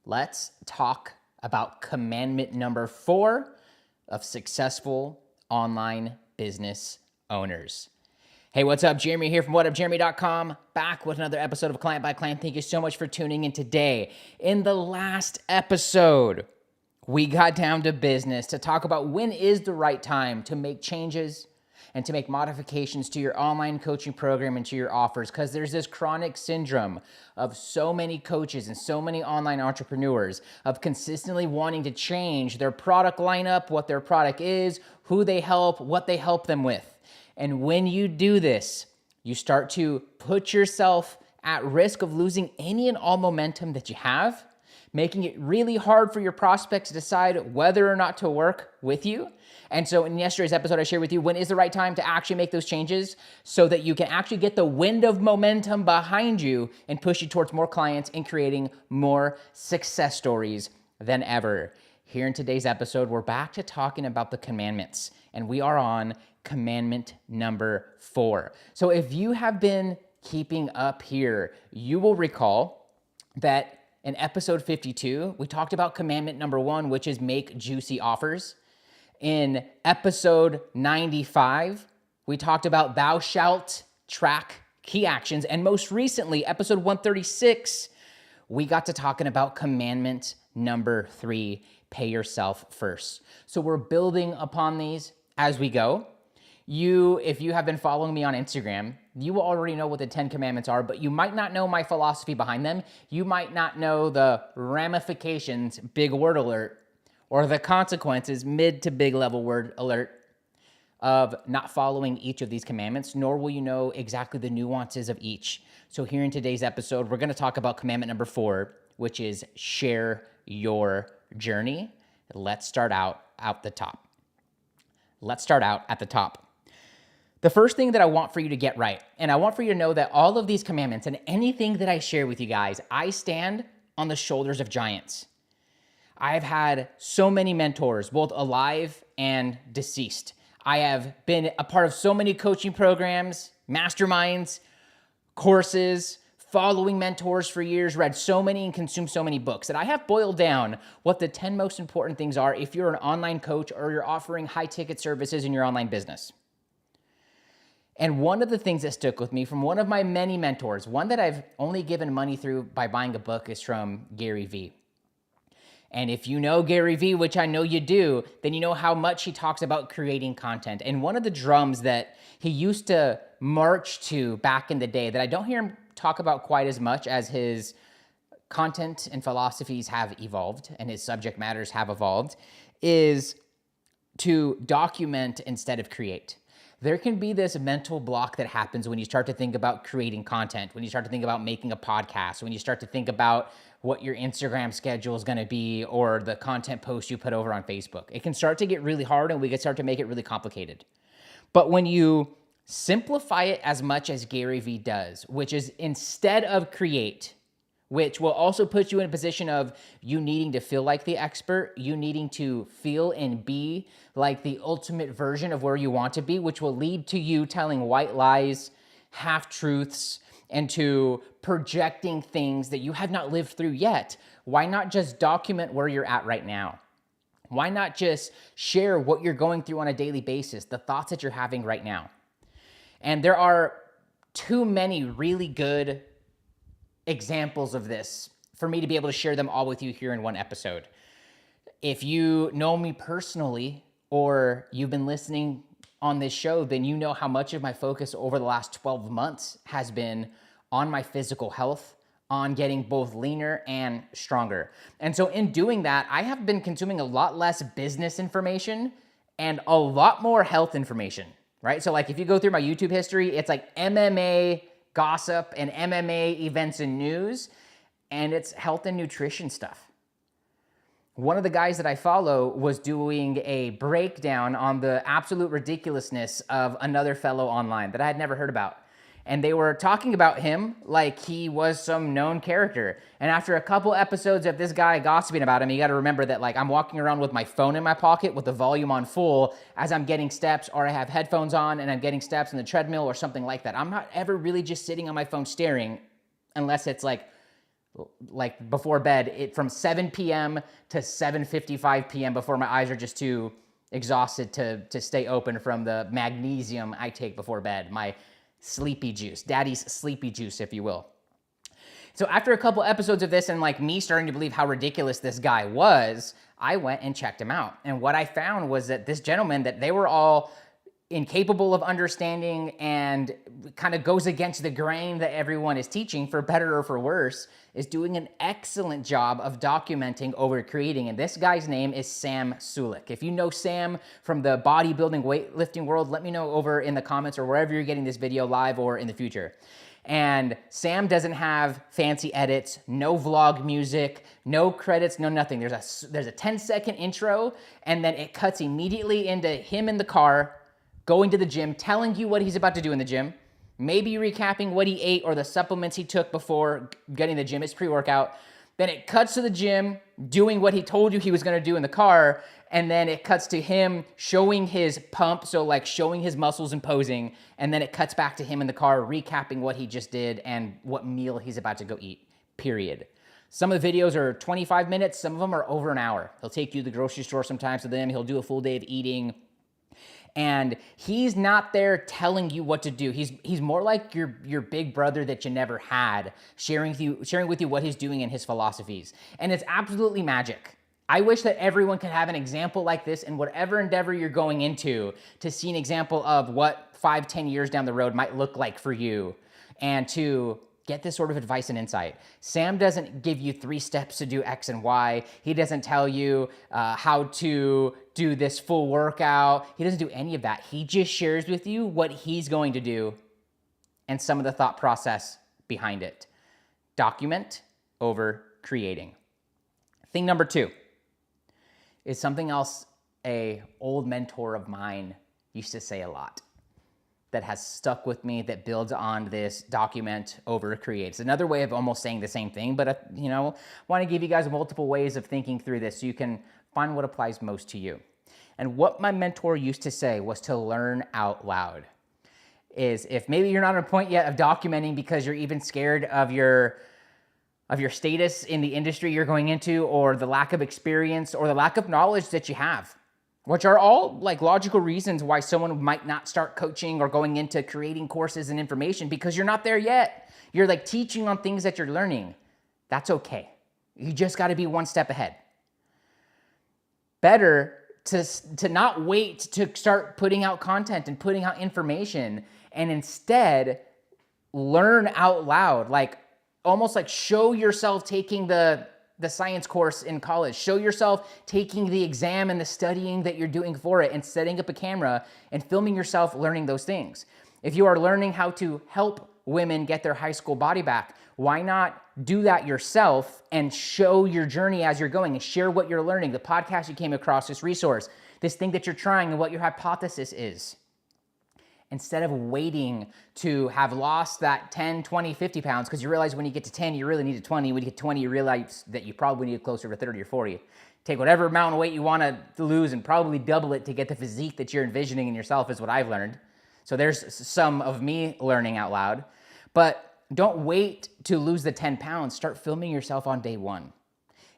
let's talk about commandment number 4 of successful online business owners. Hey, what's up? Jeremy here from whatupjeremy.com, back with another episode of Client by Client. Thank you so much for tuning in today. In the last episode, we got down to business to talk about when is the right time to make changes and to make modifications to your online coaching program and to your offers, because there's this chronic syndrome of so many coaches and so many online entrepreneurs of consistently wanting to change their product lineup, what their product is, who they help, what they help them with. And when you do this, you start to put yourself at risk of losing any and all momentum that you have, making it really hard for your prospects to decide whether or not to work with you. And so in yesterday's episode, I shared with you when is the right time to actually make those changes so that you can actually get the wind of momentum behind you and push you towards more clients and creating more success stories than ever. Here in today's episode, we're back to talking about the commandments, and we are on commandment number 4. So if you have been keeping up here, you will recall that in episode 52, we talked about commandment number 1, which is make juicy offers. In episode 95, we talked about thou shalt track key actions. And most recently, episode 136, we got to talking about commandment number 3, pay yourself first. So we're building upon these as we go. If you have been following me on Instagram, you will already know what the 10 commandments are, but you might not know my philosophy behind them. You might not know the ramifications, big word alert, or the consequences, mid to big level word alert, of not following each of these commandments, nor will you know exactly the nuances of each. So here in today's episode, we're gonna talk about commandment number 4, which is share your journey. Let's start out at the top. The first thing that I want for you to get right, and I want for you to know that all of these commandments and anything that I share with you guys, I stand on the shoulders of giants. I've had so many mentors, both alive and deceased. I have been a part of so many coaching programs, masterminds, courses, following mentors for years, read so many and consumed so many books that I have boiled down what the 10 most important things are if you're an online coach or you're offering high-ticket services in your online business. And one of the things that stuck with me from one of my many mentors, one that I've only given money through by buying a book, is from Gary Vee. And if you know Gary Vee, which I know you do, then you know how much he talks about creating content. And one of the drums that he used to march to back in the day that I don't hear him talk about quite as much as his content and philosophies have evolved and his subject matters have evolved, is to document instead of create. There can be this mental block that happens when you start to think about creating content, when you start to think about making a podcast, when you start to think about what your Instagram schedule is going to be or the content post you put over on Facebook. It can start to get really hard and we can start to make it really complicated. But when you simplify it as much as Gary Vee does, which is instead of create, which will also put you in a position of you needing to feel like the expert, you needing to feel and be like the ultimate version of where you want to be, which will lead to you telling white lies, half-truths, and to projecting things that you have not lived through yet. Why not just document where you're at right now? Why not just share what you're going through on a daily basis, the thoughts that you're having right now? And there are too many really good examples of this for me to be able to share them all with you here in one episode. If you know me personally or you've been listening on this show, then you know how much of my focus over the last 12 months has been on my physical health, on getting both leaner and stronger. And so in doing that, I have been consuming a lot less business information and a lot more health information, right? So like if you go through my YouTube history, it's like MMA gossip and MMA events and news, and it's health and nutrition stuff. One of the guys that I follow was doing a breakdown on the absolute ridiculousness of another fellow online that I had never heard about. And they were talking about him like he was some known character. And after a couple episodes of this guy gossiping about him, you got to remember that like I'm walking around with my phone in my pocket with the volume on full as I'm getting steps, or I have headphones on and I'm getting steps on the treadmill or something like that. I'm not ever really just sitting on my phone staring unless it's like like before bed, from 7 p.m. to 7:55 p.m. before my eyes are just too exhausted to stay open from the magnesium I take before bed, my sleepy juice, daddy's sleepy juice, if you will. So after a couple episodes of this and like me starting to believe how ridiculous this guy was, I went and checked him out. And what I found was that this gentleman, that they were all incapable of understanding and kind of goes against the grain that everyone is teaching, for better or for worse, is doing an excellent job of documenting over creating. And this guy's name is Sam Sulik. If you know Sam from the bodybuilding, weightlifting world, let me know over in the comments or wherever you're getting this video, live or in the future. And Sam doesn't have fancy edits, no vlog music, no credits, no nothing. There's a 10-second intro, and then it cuts immediately into him in the car, going to the gym, telling you what he's about to do in the gym, maybe recapping what he ate or the supplements he took before getting to the gym, his pre-workout. Then it cuts to the gym, doing what he told you he was gonna do in the car, and then it cuts to him showing his pump, so like showing his muscles and posing, and then it cuts back to him in the car, recapping what he just did and what meal he's about to go eat, period. Some of the videos are 25 minutes, some of them are over an hour. He'll take you to the grocery store sometimes with him, he'll do a full day of eating, and he's not there telling you what to do. He's more like your big brother that you never had, sharing with you what he's doing and his philosophies. And it's absolutely magic. I wish that everyone could have an example like this in whatever endeavor you're going into, to see an example of what 5-10 years down the road might look like for you, and to get this sort of advice and insight. Sam doesn't give you 3 steps to do X and Y. He doesn't tell you how to do this full workout. He doesn't do any of that. He just shares with you what he's going to do and some of the thought process behind it. Document over creating. Thing number 2 is something else an old mentor of mine used to say a lot, that has stuck with me, that builds on this document over create. It's another way of almost saying the same thing, but want to give you guys multiple ways of thinking through this so you can find what applies most to you. And what my mentor used to say was to learn out loud. Is if maybe you're not at a point yet of documenting because you're even scared of your status in the industry you're going into, or the lack of experience or the lack of knowledge that you have, which are all like logical reasons why someone might not start coaching or going into creating courses and information, because you're not there yet. You're like teaching on things that you're learning. That's okay. You just got to be one step ahead. Better to not wait to start putting out content and putting out information, and instead learn out loud, like almost like show yourself taking the science course in college. Show yourself taking the exam and the studying that you're doing for it, and setting up a camera and filming yourself learning those things. If you are learning how to help women get their high school body back, why not do that yourself and show your journey as you're going and share what you're learning, the podcast you came across, this resource, this thing that you're trying, and what your hypothesis is. Instead of waiting to have lost that 10, 20, 50 pounds, because you realize when you get to 10, you really need to 20. When you get to 20, you realize that you probably need closer to 30 or 40. Take whatever amount of weight you want to lose and probably double it to get the physique that you're envisioning in yourself, is what I've learned. So there's some of me learning out loud. But don't wait to lose the 10 pounds. Start filming yourself on day 1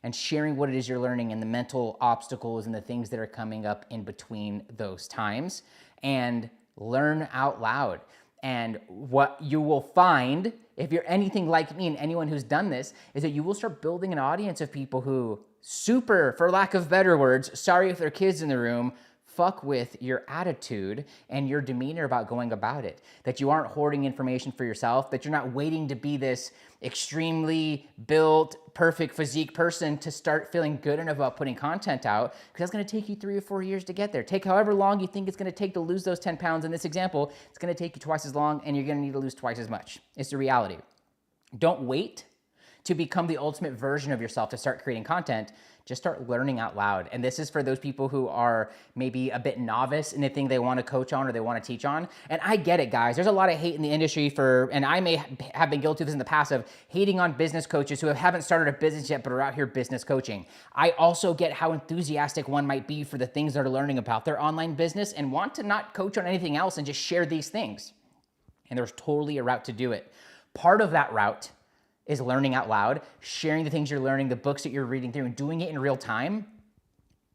and sharing what it is you're learning and the mental obstacles and the things that are coming up in between those times, and learn out loud. And what you will find, if you're anything like me and anyone who's done this, is that you will start building an audience of people who super, for lack of better words, sorry if there are kids in the room, fuck with your attitude and your demeanor about going about it. That you aren't hoarding information for yourself, that you're not waiting to be this extremely built, perfect physique person to start feeling good enough about putting content out, because that's gonna take you 3 or 4 years to get there. Take however long you think it's gonna take to lose those 10 pounds. In this example, it's gonna take you twice as long, and you're gonna need to lose twice as much. It's the reality. Don't wait to become the ultimate version of yourself to start creating content. Just start learning out loud. And this is for those people who are maybe a bit novice in the thing they want to coach on or they want to teach on. And I get it, guys. There's a lot of hate in the industry for, and I may have been guilty of this in the past, of hating on business coaches who haven't started a business yet but are out here business coaching. I also get how enthusiastic one might be for the things they're learning about their online business and want to not coach on anything else and just share these things. And there's totally a route to do it. Part of that route is learning out loud, sharing the things you're learning, the books that you're reading through, and doing it in real time,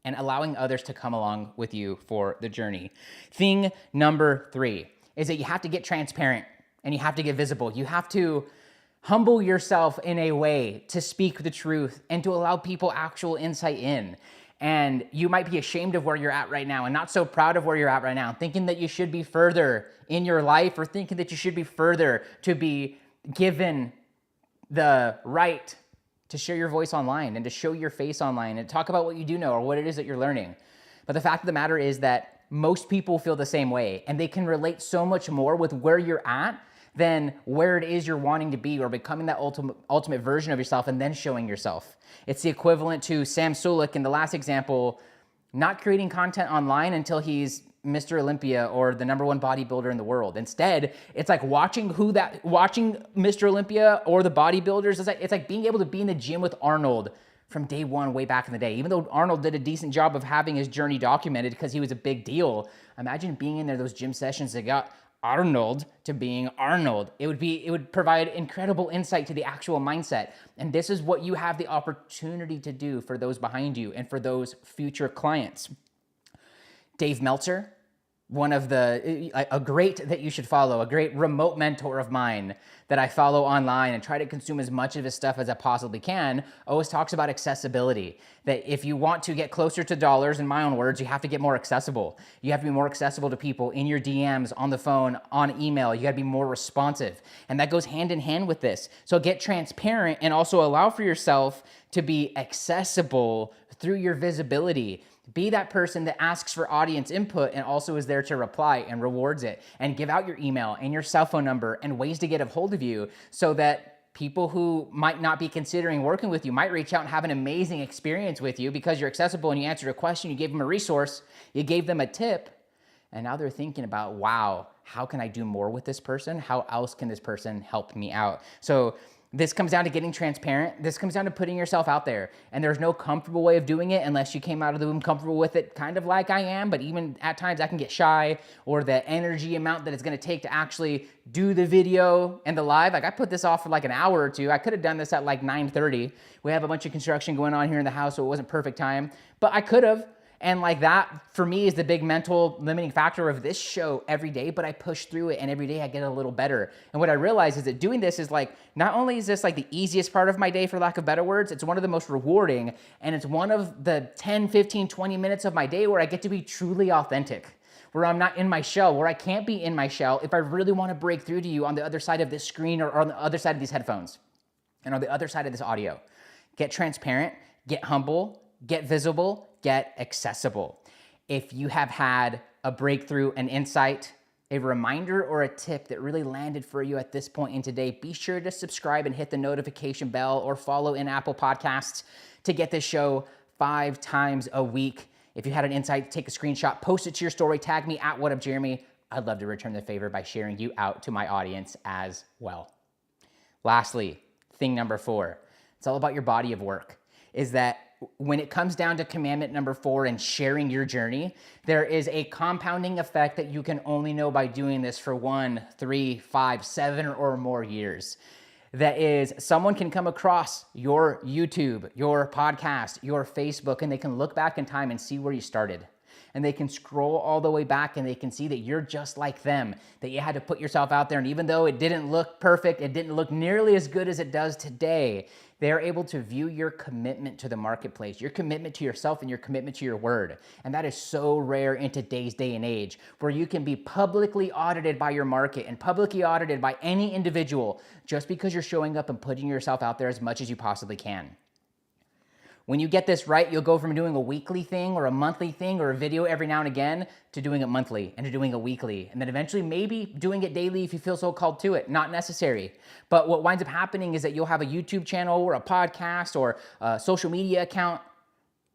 and allowing others to come along with you for the journey. Thing number 3 is that you have to get transparent and you have to get visible. You have to humble yourself in a way to speak the truth and to allow people actual insight in. And you might be ashamed of where you're at right now and not so proud of where you're at right now, thinking that you should be further in your life or thinking that you should be further to be given the right to share your voice online and to show your face online and talk about what you do know or what it is that you're learning. But the fact of the matter is that most people feel the same way, and they can relate so much more with where you're at than where it is you're wanting to be or becoming that ultimate version of yourself and then showing yourself. It's the equivalent to Sam Sulek in the last example, not creating content online until he's Mr. Olympia or the #1 bodybuilder in the world. Instead, it's like watching Mr. Olympia or the bodybuilders. It's like being able to be in the gym with Arnold from day one, way back in the day. Even though Arnold did a decent job of having his journey documented because he was a big deal, imagine being in there, those gym sessions that got Arnold to being Arnold. It would provide incredible insight to the actual mindset. And this is what you have the opportunity to do for those behind you and for those future clients. Dave Meltzer, a great that you should follow, a great remote mentor of mine that I follow online and try to consume as much of his stuff as I possibly can, always talks about accessibility. That if you want to get closer to dollars, in my own words, you have to get more accessible. You have to be more accessible to people in your DMs, on the phone, on email. You got to be more responsive. And that goes hand in hand with this. So get transparent and also allow for yourself to be accessible through your visibility. Be that person that asks for audience input and also is there to reply and rewards it, and give out your email and your cell phone number and ways to get a hold of you so that people who might not be considering working with you might reach out and have an amazing experience with you because you're accessible and you answered a question, you gave them a resource, you gave them a tip, and now they're thinking about, wow, how can I do more with this person? How else can this person help me out? So this comes down to getting transparent. This comes down to putting yourself out there. And there's no comfortable way of doing it unless you came out of the womb comfortable with it, kind of like I am. But even at times I can get shy, or the energy amount that it's going to take to actually do the video and the live. Like I put this off for like an hour or two. I could have done this at like 9:30. We have a bunch of construction going on here in the house, so it wasn't perfect time. But I could have. And like that, for me, is the big mental limiting factor of this show every day, but I push through it and every day I get a little better. And what I realize is that doing this is like, not only is this like the easiest part of my day, for lack of better words, it's one of the most rewarding, and it's one of the 10, 15, 20 minutes of my day where I get to be truly authentic, where I'm not in my shell, where I can't be in my shell if I really want to break through to you on the other side of this screen or on the other side of these headphones and on the other side of this audio. Get transparent, get humble, get visible, get accessible. If you have had a breakthrough, an insight, a reminder, or a tip that really landed for you at this point in today, be sure to subscribe and hit the notification bell or follow in Apple Podcasts to get this show 5 times a week. If you had an insight, take a screenshot, post it to your story, tag me at WhatUpJeremy. I'd love to return the favor by sharing you out to my audience as well. Lastly, thing number 4, it's all about your body of work, is that when it comes down to commandment number 4 and sharing your journey, there is a compounding effect that you can only know by doing this for 1, 3, 5, 7 or more years. That is, someone can come across your YouTube, your podcast, your Facebook, and they can look back in time and see where you started. And they can scroll all the way back and they can see that you're just like them, that you had to put yourself out there. And even though it didn't look perfect, it didn't look nearly as good as it does today, they're able to view your commitment to the marketplace, your commitment to yourself and your commitment to your word. And that is so rare in today's day and age, where you can be publicly audited by your market and publicly audited by any individual just because you're showing up and putting yourself out there as much as you possibly can. When you get this right, you'll go from doing a weekly thing or a monthly thing or a video every now and again to doing it monthly and to doing it weekly. And then eventually maybe doing it daily if you feel so called to it. Not necessary. But what winds up happening is that you'll have a YouTube channel or a podcast or a social media account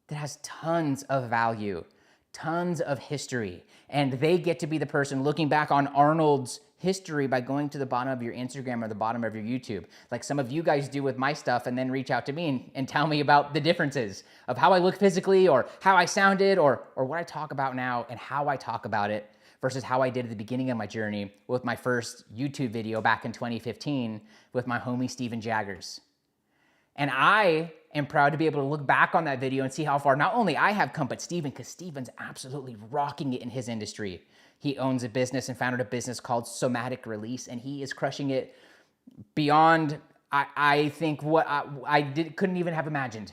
that has tons of value, tons of history. And they get to be the person looking back on Arnold's history by going to the bottom of your Instagram or the bottom of your YouTube, like some of you guys do with my stuff, and then reach out to me and tell me about the differences of how I look physically or how I sounded or what I talk about now and how I talk about it versus how I did at the beginning of my journey with my first YouTube video back in 2015 with my homie Steven Jaggers. And I am proud to be able to look back on that video and see how far not only I have come, but Steven, because Steven's absolutely rocking it in his industry. He owns a business and founded a business called Somatic Release, and he is crushing it beyond, I think, what couldn't even have imagined.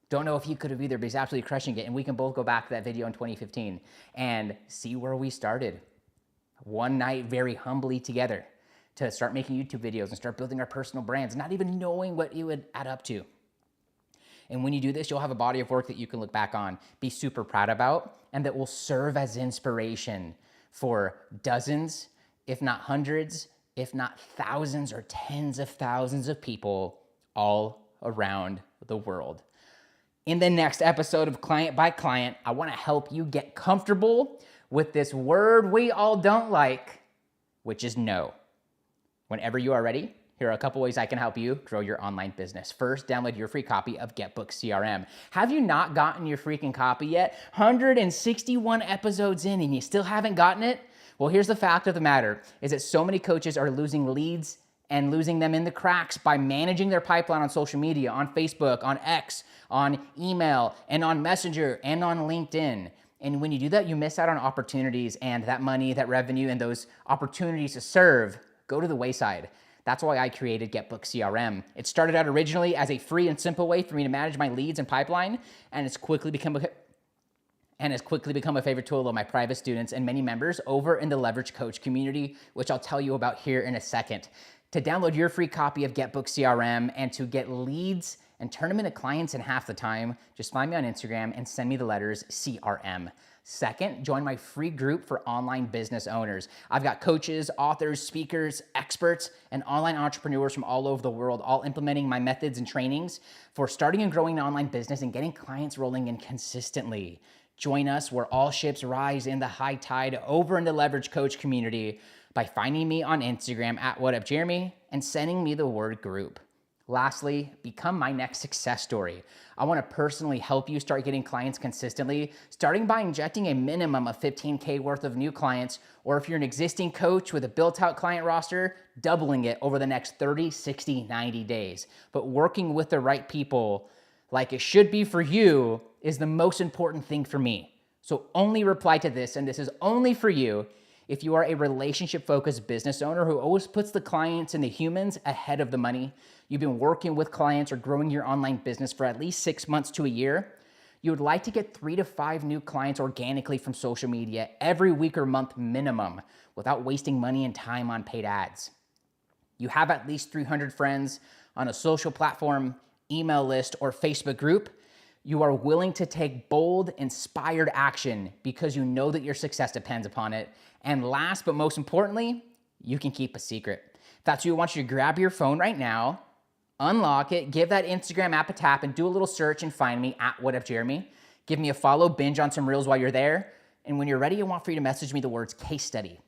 Don't know if he could have either, but he's absolutely crushing it. And we can both go back to that video in 2015 and see where we started. One night, very humbly together, to start making YouTube videos and start building our personal brands, not even knowing what it would add up to. And when you do this, you'll have a body of work that you can look back on, be super proud about, and that will serve as inspiration for dozens, if not hundreds, if not thousands or tens of thousands of people all around the world. In the next episode of Client by Client, I want to help you get comfortable with this word we all don't like, which is no. Whenever you are ready, here are a couple ways I can help you grow your online business. First, download your free copy of GetBookedCRM. Have you not gotten your freaking copy yet? 161 episodes in and you still haven't gotten it? Well, here's the fact of the matter, is that so many coaches are losing leads and losing them in the cracks by managing their pipeline on social media, on Facebook, on X, on email, and on Messenger, and on LinkedIn. And when you do that, you miss out on opportunities, and that money, that revenue, and those opportunities to serve go to the wayside. That's why I created GetBookedCRM. It started out originally as a free and simple way for me to manage my leads and pipeline, and it's quickly become a favorite tool of my private students and many members over in the Leverage Coach community, which I'll tell you about here in a second. To download your free copy of GetBookedCRM and to get leads and turn them into clients in half the time, just find me on Instagram and send me the letters CRM. Second, join my free group for online business owners. I've got coaches, authors, speakers, experts, and online entrepreneurs from all over the world, all implementing my methods and trainings for starting and growing an online business and getting clients rolling in consistently. Join us where all ships rise in the high tide over in the Leverage Coach community by finding me on Instagram at WhatUpJeremy and sending me the word group. Lastly, become my next success story. I want to personally help you start getting clients consistently, starting by injecting a minimum of 15K worth of new clients, or if you're an existing coach with a built-out client roster, doubling it over the next 30, 60, 90 days. But working with the right people, like it should be for you, is the most important thing for me. So only reply to this, and this is only for you, if you are a relationship-focused business owner who always puts the clients and the humans ahead of the money, you've been working with clients or growing your online business for at least 6 months to a year, you would like to get 3 to 5 new clients organically from social media every week or month minimum without wasting money and time on paid ads. You have at least 300 friends on a social platform, email list, or Facebook group. You are willing to take bold, inspired action because you know that your success depends upon it. And last but most importantly, you can keep a secret. If that's what you want, you to grab your phone right now, unlock it, give that Instagram app a tap, and do a little search and find me at WhatUpJeremy. Give me a follow, binge on some reels while you're there. And when you're ready, I want for you to message me the words case study.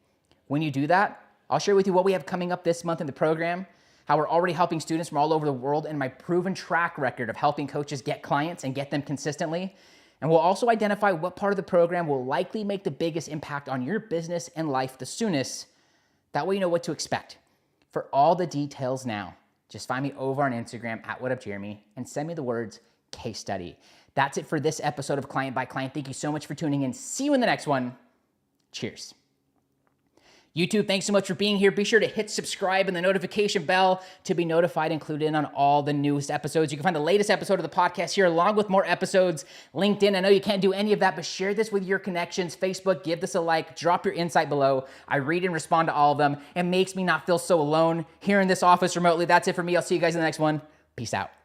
When you do that, I'll share with you what we have coming up this month in the program, how we're already helping students from all over the world, and my proven track record of helping coaches get clients and get them consistently. And we'll also identify what part of the program will likely make the biggest impact on your business and life the soonest. That way you know what to expect. For all the details now, just find me over on Instagram at WhatUpJeremy and send me the words case study. That's it for this episode of Client by Client. Thank you so much for tuning in. See you in the next one. Cheers. YouTube, thanks so much for being here. Be sure to hit subscribe and the notification bell to be notified and clued in on all the newest episodes. You can find the latest episode of the podcast here along with more episodes. LinkedIn, I know you can't do any of that, but share this with your connections. Facebook, give this a like, drop your insight below. I read and respond to all of them. It makes me not feel so alone here in this office remotely. That's it for me. I'll see you guys in the next one. Peace out.